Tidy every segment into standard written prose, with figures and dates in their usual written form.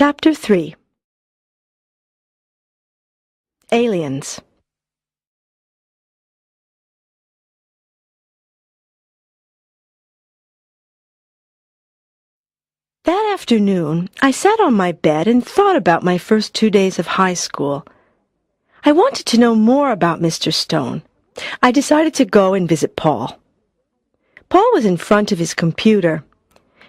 Chapter 3 Aliens. That afternoon, I sat on my bed and thought about my first 2 days of high school. I wanted to know more about Mr. Stone. I decided to go and visit Paul. Paul was in front of his computer.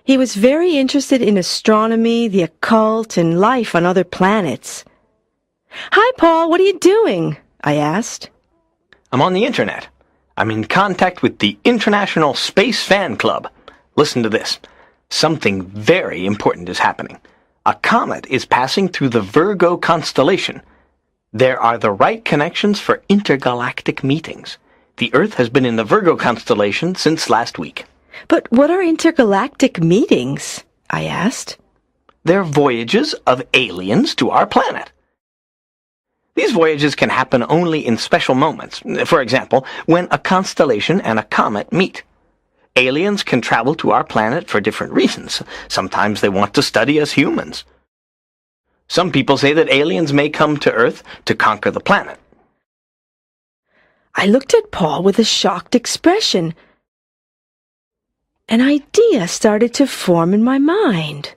He was very interested in astronomy, the occult, and life on other planets. "Hi, Paul, what are you doing?" I asked. I'm on the internet. I'm in contact with the International Space Fan Club. Listen to this. Something very important is happening. A comet is passing through the Virgo constellation. There are the right connections for intergalactic meetings. The Earth has been in the Virgo constellation since last week. "But what are intergalactic meetings?" I asked. They're voyages of aliens to our planet. These voyages can happen only in special moments. For example, when a constellation and a comet meet. Aliens can travel to our planet for different reasons. Sometimes they want to study us humans. Some people say that aliens may come to Earth to conquer the planet. I looked at Paul with a shocked expression. An idea started to form in my mind.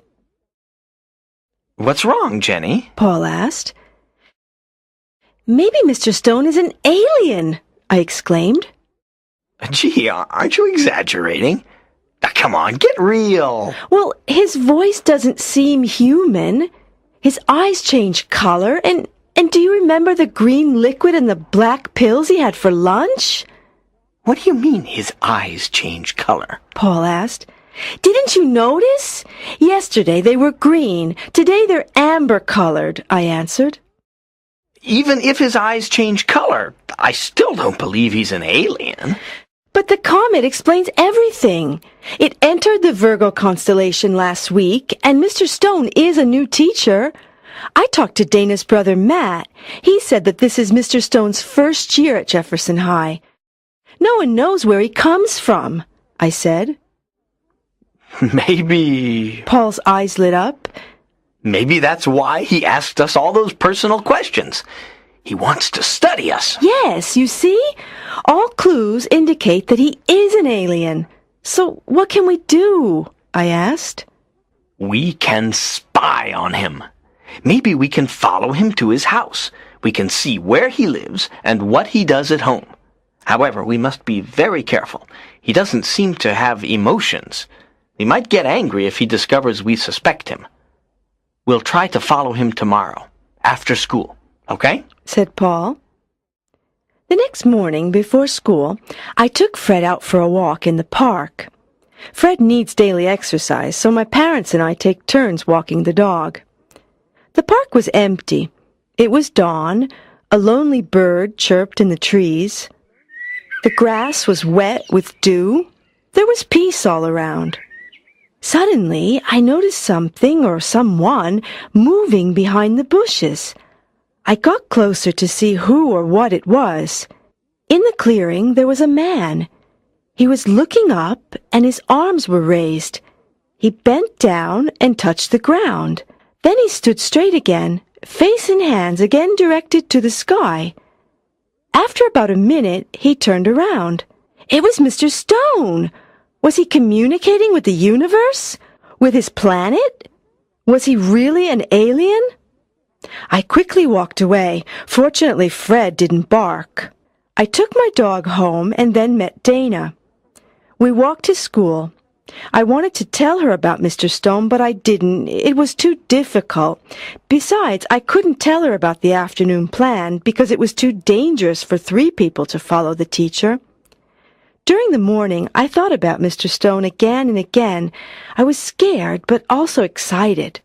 What's wrong, Jenny? Paul asked. "Maybe Mr. Stone is an alien," I exclaimed. Gee, aren't you exaggerating? Now, come on, get real. Well, his voice doesn't seem human. His eyes change color, and do you remember the green liquid and the black pills he had for lunch? What do you mean his eyes change color? Paul asked. "Didn't you notice? Yesterday they were green. Today they're amber-colored," I answered. Even if his eyes change color, I still don't believe he's an alien. But the comet explains everything. It entered the Virgo constellation last week, and Mr. Stone is a new teacher. I talked to Dana's brother Matt. He said that this is Mr. Stone's first year at Jefferson High. "No one knows where he comes from," I said. Maybe... Paul's eyes lit up. Maybe that's why he asked us all those personal questions. He wants to study us. Yes, you see? All clues indicate that he is an alien. So what can we do? I asked. We can spy on him. Maybe we can follow him to his house. We can see where he lives and what he does at home. However, we must be very careful. He doesn't seem to have emotions. He might get angry if he discovers we suspect him. We'll try to follow him tomorrow, after school, okay? Said Paul. The next morning, before school, I took Fred out for a walk in the park. Fred needs daily exercise, so my parents and I take turns walking the dog. The park was empty. It was dawn. A lonely bird chirped in the trees. The grass was wet with dew. There was peace all around. Suddenly, I noticed something or someone moving behind the bushes. I got closer to see who or what it was. In the clearing, there was a man. He was looking up, and his arms were raised. He bent down and touched the ground. Then he stood straight again, face and hands again directed to the sky. After about a minute, he turned around. It was Mr. Stone. Was he communicating with the universe? With his planet? Was he really an alien? I quickly walked away. Fortunately, Fred didn't bark. I took my dog home and then met Dana. We walked to school. I wanted to tell her about Mr. Stone, but I didn't. It was too difficult. Besides, I couldn't tell her about the afternoon plan because it was too dangerous for 3 people to follow the teacher. During the morning, I thought about Mr. Stone again and again. I was scared, but also excited.